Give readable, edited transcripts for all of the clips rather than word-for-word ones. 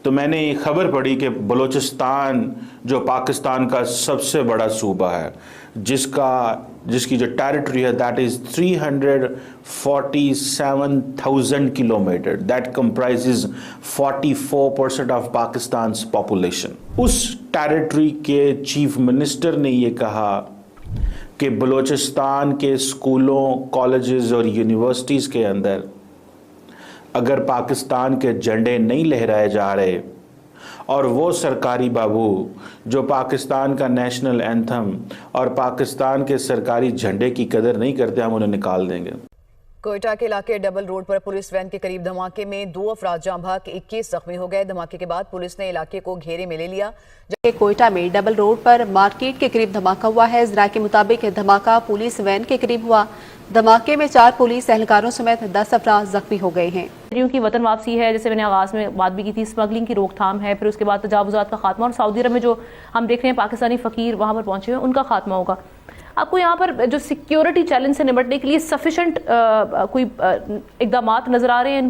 تو میں نے یہ خبر پڑھی کہ بلوچستان جو پاکستان کا سب سے بڑا صوبہ ہے، جس کی جو ٹیریٹری ہے that is 347,000 kilometre, that comprises 44% of پاکستان's پاپولیشن. اس ٹیریٹری کے چیف منسٹر نے یہ کہا کہ بلوچستان کے اسکولوں، کالجز اور یونیورسٹیز کے اندر اگر پاکستان کے جھنڈے نہیں لہرائے جا رہے اور وہ سرکاری بابو جو پاکستان کا نیشنل اینتھم اور پاکستان کے سرکاری جھنڈے کی قدر نہیں کرتے، ہم انہیں نکال دیں گے. کوئٹہ کے علاقے double road per police when کے قریب دھماکے میں 2 افراد جاں بحق 21 زخمی ہو گئے. دھماکے کے بعد پولیس نے علاقے کو گھیرے میں لے لیا. کوئٹہ میں ڈبل روڈ پر مارکیٹ کے قریب دھماکہ ہوا ہے. ذرائع کے مطابق دھماکہ پولیس وین کے قریب ہوا. دھماکے میں 4 پولیس اہلکاروں سمیت 10 افراد زخمی ہو گئے ہیں. کی وطن واپسی ہے، جیسے میں نے آغاز میں بات بھی کی تھی، اسمگلنگ کی روک تھام ہے، پھر اس کے بعد تجاوزات کا خاتمہ، اور سعودی عرب میں جو ہم دیکھ رہے ہیں پاکستانی فقیر وہاں پر پہنچے ہوئے ان کا خاتمہ ہوگا. آپ کو یہاں پر جو سیکیورٹی چیلنج سے نمٹنے کے لیے سفیشنٹ کوئی اقدامات نظر آ رہے ہیں؟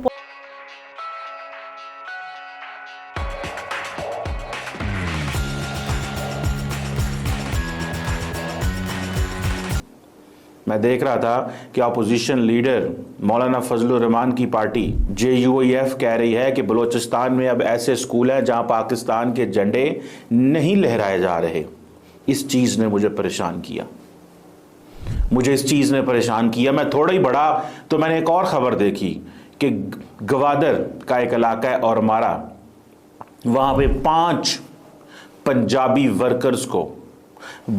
میں دیکھ رہا تھا کہ اپوزیشن لیڈر مولانا فضل الرحمان کی پارٹی JUIF کہہ رہی ہے کہ بلوچستان میں اب ایسے اسکول ہیں جہاں پاکستان کے جھنڈے نہیں لہرائے جا رہے. اس چیز نے مجھے پریشان کیا. میں تھوڑا ہی بڑا تو میں نے ایک اور خبر دیکھی کہ گوادر کا ایک علاقہ ہے اور مارا، وہاں پہ 5 پنجابی ورکرز کو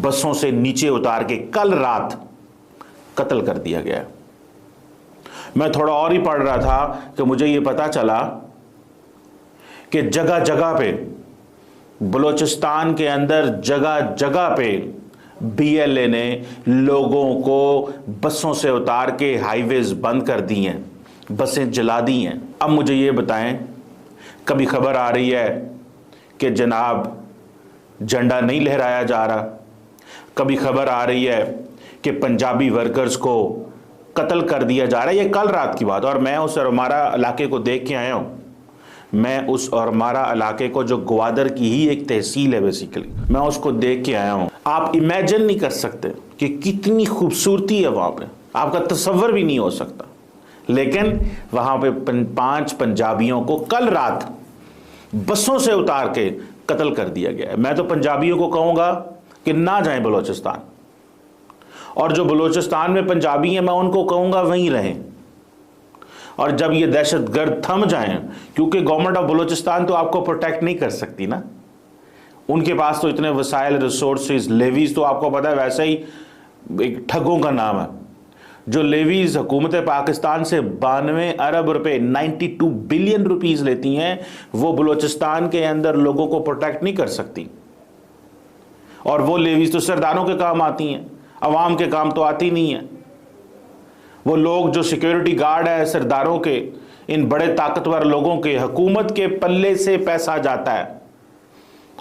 بسوں سے نیچے اتار کے کل رات قتل کر دیا گیا. میں تھوڑا اور ہی پڑھ رہا تھا کہ مجھے یہ پتا چلا کہ جگہ جگہ پہ بلوچستان کے اندر جگہ جگہ پہ BLA نے لوگوں کو بسوں سے اتار کے ہائی ویز بند کر دی ہیں، بسیں جلا دی ہیں. اب مجھے یہ بتائیں، کبھی خبر آ رہی ہے کہ جناب جھنڈا نہیں لہرایا جا رہا، کبھی خبر آ رہی ہے کہ پنجابی ورکرز کو قتل کر دیا جا رہا ہے. یہ کل رات کی بات، اور میں اس اورمارا علاقے کو دیکھ کے آیا ہوں. میں اس اورمارا علاقے کو جو گوادر کی ہی ایک تحصیل ہے بیسیکلی، میں اس کو دیکھ کے آیا ہوں. آپ امیجن نہیں کر سکتے کہ کتنی خوبصورتی ہے وہاں پہ، آپ کا تصور بھی نہیں ہو سکتا. لیکن وہاں پہ 5 پنجابیوں کو کل رات بسوں سے اتار کے قتل کر دیا گیا ہے. میں تو پنجابیوں کو کہوں گا کہ نہ جائیں بلوچستان، اور جو بلوچستان میں پنجابی ہیں میں ان کو کہوں گا وہیں رہیں. اور جب یہ دہشت گرد تھم جائیں، کیونکہ گورنمنٹ آف بلوچستان تو آپ کو پروٹیکٹ نہیں کر سکتی نا، ان کے پاس تو اتنے وسائل، ریسورسز، لیویز تو آپ کو پتہ ہے ویسے ہی ایک ٹھگوں کا نام ہے. جو لیویز حکومت پاکستان سے 92 ارب روپے 92 بلین روپیز لیتی ہیں، وہ بلوچستان کے اندر لوگوں کو پروٹیکٹ نہیں کر سکتی. اور وہ لیویز تو سرداروں کے کام آتی ہیں، عوام کے کام تو آتی نہیں ہیں. وہ لوگ جو سیکیورٹی گارڈ ہیں سرداروں کے، ان بڑے طاقتور لوگوں کے، حکومت کے پلے سے پیسہ جاتا ہے.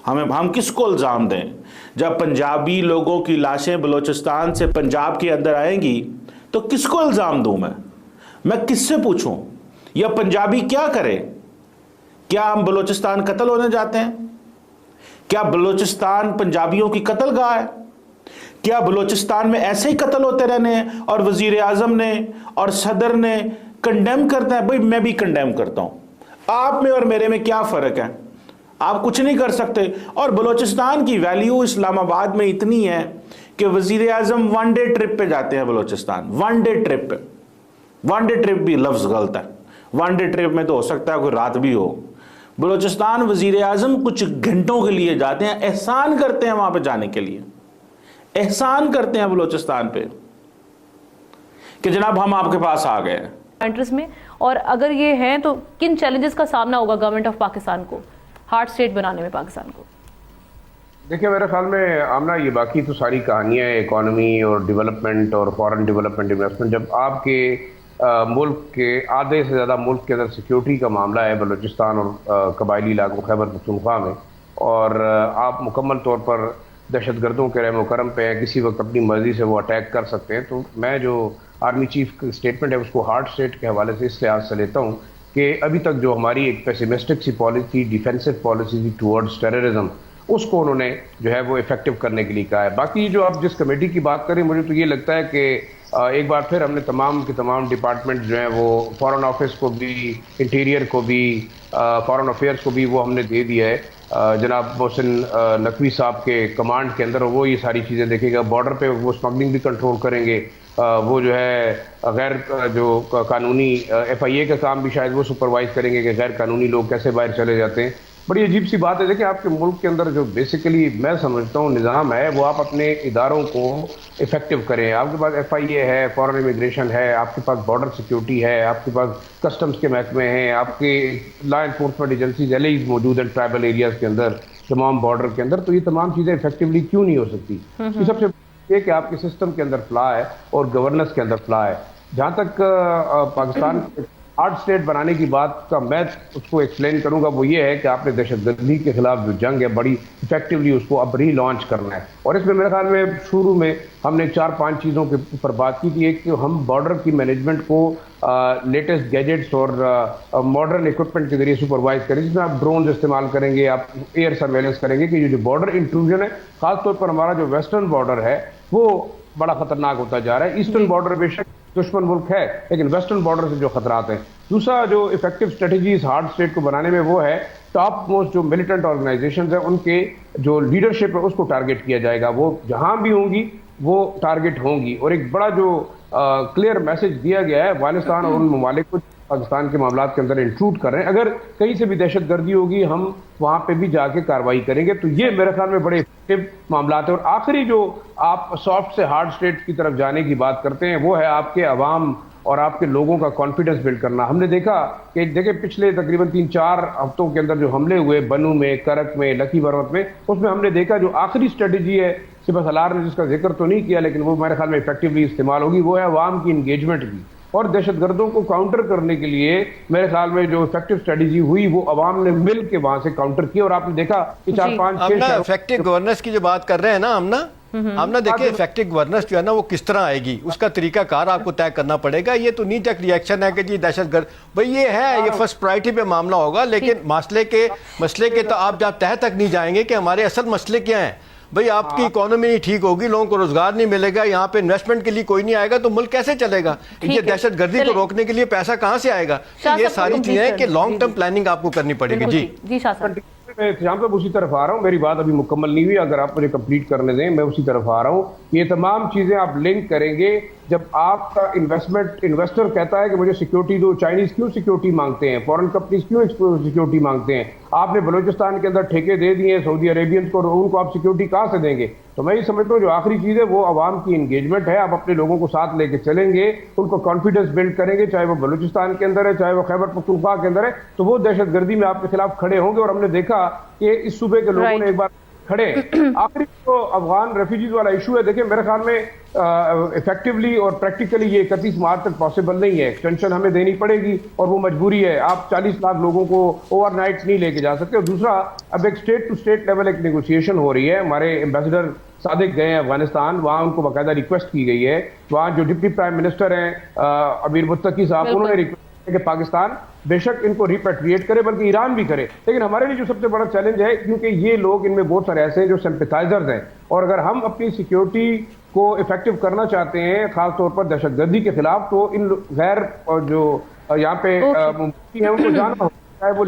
ہم کس کو الزام دیں؟ جب پنجابی لوگوں کی لاشیں بلوچستان سے پنجاب کے اندر آئیں گی تو کس کو الزام دوں میں کس سے پوچھوں؟ یا پنجابی کیا کرے؟ کیا ہم بلوچستان قتل ہونے جاتے ہیں؟ کیا بلوچستان پنجابیوں کی قتل گاہ ہے؟ کیا بلوچستان میں ایسے ہی قتل ہوتے رہنے ہیں اور وزیر اعظم نے اور صدر نے کنڈیم کرتے ہیں؟ بھائی میں بھی کنڈیم کرتا ہوں. آپ میں اور میرے میں کیا فرق ہے؟ آپ کچھ نہیں کر سکتے. اور بلوچستان کی ویلیو اسلام آباد میں اتنی ہے کہ وزیر اعظم 1 ڈے ٹرپ پہ جاتے ہیں بلوچستان. 1 ڈے ٹرپ پہ، 1 ڈے ٹرپ بھی لفظ غلط ہے. 1 ڈے ٹرپ میں تو ہو سکتا ہے کوئی رات بھی ہو. بلوچستان وزیر اعظم کچھ گھنٹوں کے لیے جاتے ہیں، احسان کرتے ہیں وہاں پہ جانے کے لیے، احسان کرتے ہیں بلوچستان پہ کہ جناب ہم آپ کے پاس آ گئے میں. اور اگر یہ ہیں تو کن چیلنجز کا سامنا ہوگا گورنمنٹ آف پاکستان کو ہارڈ اسٹیٹ بنانے میں پاکستان کو؟ دیکھیں میرے خیال میں آمنہ، یہ باقی تو ساری کہانیاں ہیں، اکانومی اور ڈیولپمنٹ اور فارن ڈیولپمنٹ انویسٹمنٹ. جب آپ کے ملک کے آدھے سے زیادہ ملک کے اندر سیکیورٹی کا معاملہ ہے بلوچستان اور قبائلی علاقوں خیبر پختونخوا میں، اور آپ مکمل طور پر دہشت گردوں کے رحم و کرم پہ کسی وقت اپنی مرضی سے وہ اٹیک کر سکتے ہیں، تو میں جو آرمی چیف کی اسٹیٹمنٹ ہے اس کو ہارڈ اسٹیٹ کے حوالے سے اس لحاظ سے لیتا ہوں کہ ابھی تک جو ہماری ایک پیسیمسٹک سی پالیسی، ڈیفینسو پالیسی تھی ٹورڈز ٹیررزم، اس کو انہوں نے جو ہے وہ افیکٹو کرنے کے لیے کہا ہے۔ باقی جو آپ جس کمیٹی کی بات کریں، مجھے تو یہ لگتا ہے کہ ایک بار پھر ہم نے تمام کے تمام ڈپارٹمنٹ جو ہیں وہ فارن آفس کو بھی، انٹیریئر کو بھی، فارن افیئرس کو بھی وہ ہم نے دے دیا ہے۔ جناب محسن نقوی صاحب کے کمانڈ کے اندر وہ یہ ساری چیزیں دیکھے گا، بارڈر پہ وہ اسمگلنگ بھی کنٹرول کریں گے، وہ جو ہے غیر جو قانونی ایف آئی اے کا کام بھی شاید وہ سپروائز کریں گے کہ غیر قانونی لوگ کیسے باہر چلے جاتے ہیں۔ بڑی عجیب سی بات ہے، دیکھیں آپ کے ملک کے اندر جو بیسیکلی میں سمجھتا ہوں نظام ہے، وہ آپ اپنے اداروں کو افیکٹو کریں۔ آپ کے پاس ایف آئی اے ہے، فارن امیگریشن ہے، آپ کے پاس بارڈر سیکیورٹی ہے، آپ کے پاس کسٹمز کے محکمے ہیں، آپ کے law enforcement agencies L as موجود ہیں ٹرائبل ایریاز کے اندر، تمام بارڈر کے اندر، تو یہ تمام چیزیں افیکٹولی کیوں نہیں ہو سکتی؟ یہ سب سے یہ کہ آپ کے سسٹم کے اندر فلا ہے اور گورننس کے اندر فلا ہے۔ جہاں تک پاکستان ہارڈ اسٹیٹ بنانے کی بات کا میں اس کو ایکسپلین کروں گا، وہ یہ ہے کہ آپ نے دہشت گردی کے خلاف جو جنگ ہے بڑی افیکٹولی اس کو اب ری لانچ کرنا ہے، اور اس میں میرے خیال میں شروع میں ہم نے 4-5 چیزوں کے اوپر بات کی تھی۔ ایک کہ ہم بارڈر کی مینجمنٹ کو لیٹسٹ گیجٹس اور ماڈرن اکوپمنٹ کے ذریعے سپروائز کریں، جس میں آپ ڈرونز استعمال کریں گے، آپ ایئر سرویلنس کریں گے کہ یہ جو بارڈر انٹروژن ہے، خاص طور پر ہمارا جو ویسٹرن بارڈر ہے وہ بڑا خطرناک ہوتا جا رہا ہے۔ ایسٹرن بارڈر بے شک دشمن ملک ہے، لیکن ویسٹرن بارڈر سے جو خطرات ہیں۔ دوسرا جو افیکٹو اسٹریٹجیز ہارڈ اسٹیٹ کو بنانے میں وہ ہے ٹاپ موسٹ جو ملیٹنٹ آرگنائزیشنز ہیں ان کے جو لیڈرشپ ہے اس کو ٹارگٹ کیا جائے گا، وہ جہاں بھی ہوں گی وہ ٹارگٹ ہوں گی۔ اور ایک بڑا جو کلیئر میسج دیا گیا ہے افغانستان اور ان ممالک کو پاکستان کے معاملات کے اندر انٹروڈ کر رہے ہیں، اگر کہیں سے بھی دہشت گردی ہوگی ہم وہاں پہ بھی جا کے کارروائی کریں گے۔ تو یہ میرے خیال میں بڑے افیکٹو معاملات ہیں۔ اور آخری جو آپ سافٹ سے ہارڈ اسٹیٹ کی طرف جانے کی بات کرتے ہیں، وہ ہے آپ کے عوام اور آپ کے لوگوں کا کانفیڈنس بلڈ کرنا۔ ہم نے دیکھا کہ دیکھیں پچھلے تقریباً 3-4 ہفتوں کے اندر جو حملے ہوئے بنو میں، کرک میں، لکی بروت میں، اس میں ہم نے دیکھا جو آخری اسٹریٹجی ہے، سپہ سالار نے جس کا ذکر تو نہیں کیا لیکن وہ میرے خیال میں افیکٹولی استعمال ہوگی، وہ ہے عوام کی انگیجمنٹ کی۔ اور دہشت گردوں کو کاؤنٹر کرنے کے لیے میرے خیال میں جو افیکٹو اسٹریٹجی ہوئی وہ عوام نے مل کے وہاں سے کاؤنٹر کی، اور آپ نے دیکھا کہ 4-5-6 افیکٹو گورننس کی جو بات کر رہے ہیں نا ہم نا دیکھیں افیکٹو گورننس جو ہے نا وہ کس طرح آئے گی، اس کا طریقہ کار آپ کو طے کرنا پڑے گا۔ یہ تو نہیں ٹیک ریئیکشن ہے کہ جی دہشت گرد بھائی یہ ہے، یہ فرسٹ پرائرٹی پہ معاملہ ہوگا، لیکن مسئلے کے تو آپ جہاں تہ تک نہیں جائیں گے کہ ہمارے اصل مسئلے کیا ہیں۔ بھئی آپ کی اکانومی نہیں ٹھیک ہوگی، لوگوں کو روزگار نہیں ملے گا، یہاں پہ انویسٹمنٹ کے لیے کوئی نہیں آئے گا تو ملک کیسے چلے گا؟ یہ دہشت گردی کو روکنے کے لیے پیسہ کہاں سے آئے گا؟ یہ ساری چیزیں ہیں کہ لانگ ٹرم پلاننگ آپ کو کرنی پڑے گی۔ جی شاہ صاحب، میں اختتام صاحب اسی طرف آ رہا ہوں، میری بات ابھی مکمل نہیں ہوئی، اگر آپ مجھے کمپلیٹ کرنے دیں میں اسی طرف آ رہا ہوں۔ یہ تمام چیزیں آپ لنک کریں گے جب آپ کا انویسٹر کہتا ہے کہ مجھے سیکیورٹی دو، چائنیز کیوں سیکیورٹی مانگتے ہیں، فورن کمپنیز کیوں سیکیورٹی مانگتے ہیں، آپ نے بلوچستان کے اندر ٹھیکے دے دیے سعودی عربینز کو، ان کو آپ سیکیورٹی کہاں سے دیں گے؟ تو میں یہ سمجھتا ہوں جو آخری چیز ہے وہ عوام کی انگیجمنٹ ہے۔ آپ اپنے لوگوں کو ساتھ لے کے چلیں گے، ان کو کانفیڈنس بلڈ کریں گے، چاہے وہ بلوچستان کے اندر ہے چاہے وہ خیبر پختونخوا کے اندر ہے، تو وہ دہشت گردی میں آپ کے خلاف کھڑے ہوں گے۔ اور ہم نے دیکھا کہ اس صوبے کے لوگوں نے ایک بار کھڑے۔ آخری جو افغان ریفیوجیز والا ایشو ہے، دیکھیں میرے خیال میں افیکٹولی اور پریکٹیکلی یہ 31 مارچ تک پاسبل نہیں ہے، ایکسٹینشن ہمیں دینی پڑے گی اور وہ مجبوری ہے، آپ 40 لاکھ لوگوں کو اوور نائٹ نہیں لے کے جا سکتے۔ اور دوسرا اب ایک اسٹیٹ ٹو اسٹیٹ لیول ایک نیگوشیشن ہو رہی ہے، ہمارے ایمبیسڈر صادق گئے ہیں افغانستان، وہاں ان کو باقاعدہ ریکویسٹ کی گئی ہے، وہاں جو ڈپٹی پرائم منسٹر ہیں امیر متقی صاحب، انہوں نے ریکویسٹ کہ پاکستان بے شک ان کو ریپیٹریٹ کرے، بلکہ ایران بھی کرے، لیکن ہمارے لیے جو سب سے بڑا چیلنج ہے کیونکہ یہ لوگ ان میں بہت سارے ایسے ہیں جو سمپیتھائزرز ہیں، اور اگر ہم اپنی سیکیورٹی کو افیکٹو کرنا چاہتے ہیں خاص طور پر دہشت گردی کے خلاف، تو ان غیر جو یہاں پہ ممکن ہے ان کو جانا ہوتا ہے وہ